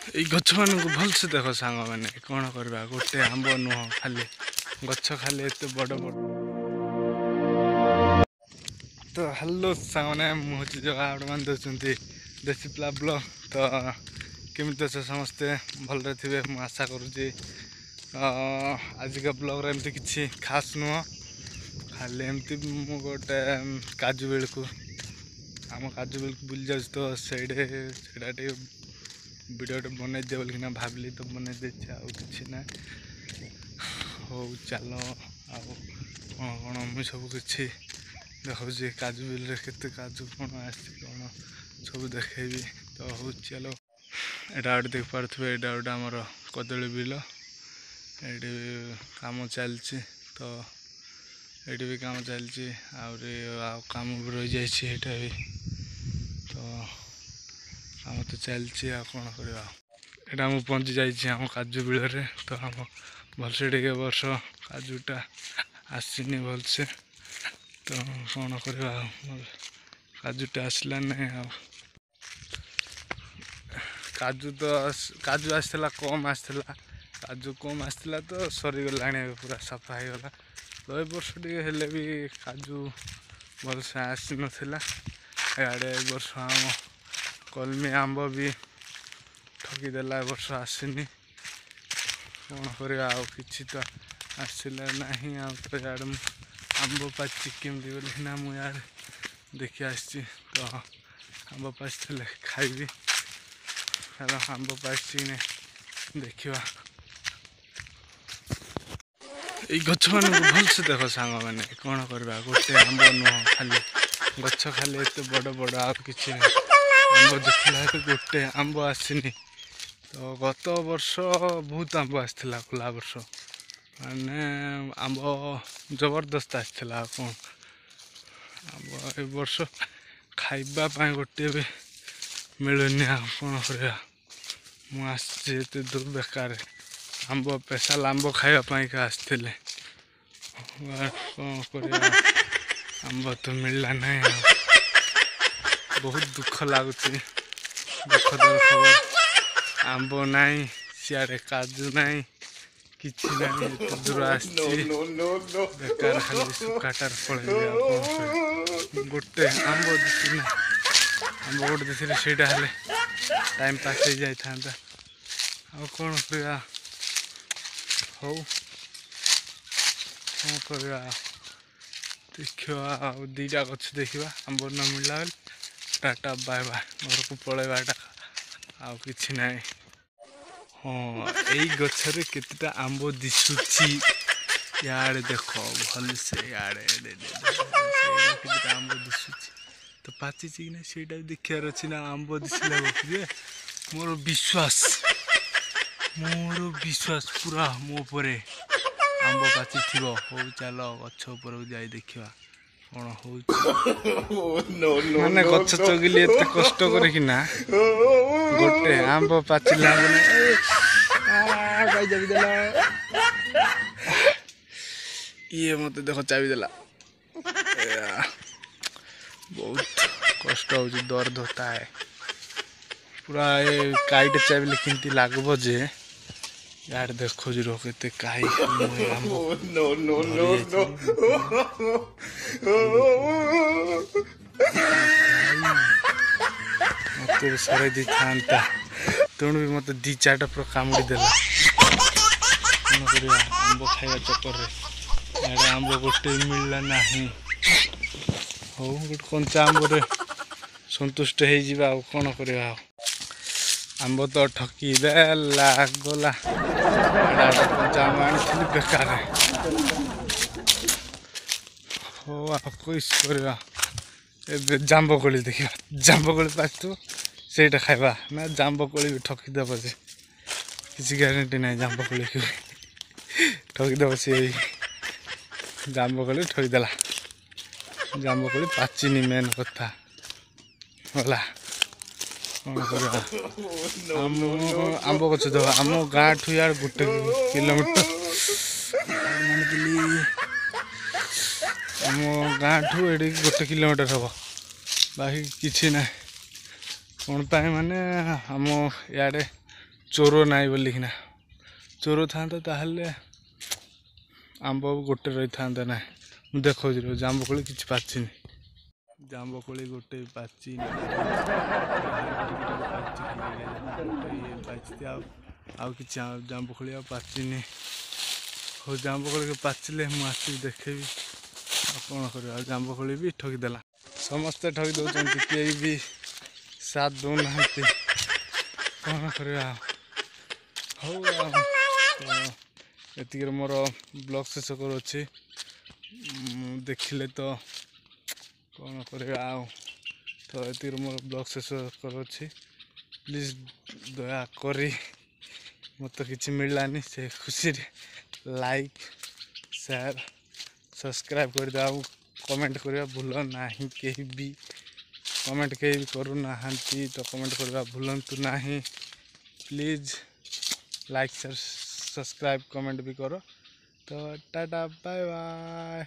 এই ଗଛ ମାନଙ୍କୁ ଭଲସେ ଦେଖ ସାଙ୍ଗମାନେ କ'ଣ କରିବା ଗୋଟେ ଆମ୍ବ ନୁହଁ ଖାଲି ଗଛ ଖାଲି ଏତେ ବଡ଼ ବଡ଼ ତ ହ୍ୟାଲୋ ସାଙ୍ଗମାନେ ମୁଁ ହେଉଛି ଜଗା ଆପଣମାନେ ଦେଉଛନ୍ତି ଦେଶୀ ପିଲା ବ୍ଲଗ୍ ତ କେମିତି ଅଛ ସମସ୍ତେ ଭଲରେ ଥିବେ ମୁଁ ଆଶା କରୁଛି ଆଜିକା ବ୍ଲଗ୍ରେ ଏମିତି କିଛି ଖାସ୍ ନୁହଁ ଖାଲି ଏମିତି ମୁଁ ଗୋଟେ କାଜୁ ବେଳକୁ ଆମ କାଜୁ ବେଳକୁ ବୁଲି ଯାଉଛି ତ ସେଇଟା ଟିକେ भिडियोटे बनई दे बोलिकिना भाविली तो बनई देछि आउ किछि ना हो चलो आउ कौन कौन मुझे सब किछि देखौछि काजू बिल रे केते काजू कौन आछि कौन सब देखेबी तो हो चलो एटा गोटे देख पारथबे एटा गोटे हमर कदली बिल एटी काम चलछि तो एटी भी काम चलछि आउरे काम भी रहि जाइ छि एटा भी तो आम तो चलती कौन करवा एटा मुझे पहुँची जाम काजू बिल तो आम भलसे टे वर्ष काजूटा आसनी भलसे तो कौन करवा काजूटा आसला नहीं काजू तो काजू आसला कम आसला काजू कम आसला तो सरीगला पूरा सफा हो गला तो ए वर्ष टे भी काजू भलसे आसी नाला इे वर्ष आम कलमी आंब भी ठकीदेला वर्ष आसनी कौन करवा कि तो आसला ना तो यार आंब पाची केमती बोलिना मुझे देखी आसी तो आंब पाची खाइबी आंब पाची देखा ये गछ मान भलसे देख सांग मैंने कौन करवा गोटे आंब नुह खाली गछ खाली एत बड़ बड़ आ कि आंब देखला गोटे आंब आसनी तो गत वर्ष बहुत आंब आसला खोला वर्ष माने आंब जबरदस्त आसला कौन आंब ए वर्ष खाइबा गोटे भी मिलूनी कौन करवा मुझे दूर बेकार आंब स्पेशल आंब खावाई का आसते कौन करवा आंब तो मिलला नहीं बहुत दुख लगुच दुखदर खबर आंब नाई सियाड़े काजू नाई किछि नाई दूर बेकार खाली सुखाटार पड़े गोटे आंब दिखना आंब गोटे देखिए ସେଇଟା हेले टाइम पास हो जाता कौन करवा हो कौन करवा देखा दीटा गछ देखा आंब न मिलला टाटा बाय बाय घर को पलैबाटा आउ कि ना हाँ यही गचरे केतेटा आंब दिशुची यारे देख भल से यारे केतेटा आंब दिशुची तो पाची कि ना सेटा देखार अच्छी ना आंब दिशला मोर विश्वास पूरा मो परे आंब पाची थी हो चल गछ ऊपर जाई देखा कौन हो माने गछ चगिले एत कष्ट करकिना गोटे आंब पाचिला ये मत देख चाबी देला बहुत कष्ट हो दर्द होता है पूरा ये काईटे चाबिले किंती लागब जे यार देखो जी रोकते काई मत सर दी था तेणु भी मत दी चार्टा पूरा कामुड़ी देला कौन करवा आंब खाଇବା चक्कर आंब गोटे मिलला नहीं हो गोटे कंचा आंब संतुष्ट हो कौन करवा आंब तो ठकी देला गला कंचा आंब आनी बेकार हो कोई करवा जांब कोली देखा जांब कोली पाचु से खाइबा ना जांब कोली भी ठकीदेव से किसी ग्यारंटी ना जांब कोली की ठकीदेव से जांब कोली ठकीदेला जांब कोली पाचिनी मेन कथा होला कौन करवा आंब गछ देव आम गाँ ठू यार गोटे किलोमीटर आम गाँ ठू ये गोटे किलोमीटर हम बाकी किसी ना कौन पाए माने आम इे चोर नाई बोलिकिना चोर था ताहले आंब गोटे रही था ना मुझे देखो जांबकोली किसी पाचिनी जांबकोली गोटे पाची कि जांबकोली पाचिनी हो जांबकोली पाचिले मुझे देखेबी कौन कर जांबकोली भी ठकीदेला समस्ते ठकी दौरान किए भी साथ दौना कौन कर ये मोर ब्लॉग शेष करुच्छी देखिले तो कौन कर तो ये मोर ब्लॉग शेष करुच्छी प्लीज दया करी मत किसी मिललानी से खुशी लाइक शेयर सब्सक्राइब कर दे कमेंट करवा भूल ना कहीं भी कमेंट कहीं भी करू ना तो कमेंट करवा भूलंतु ना please like share subscribe comment भी करो तो टाटा बाय बाय।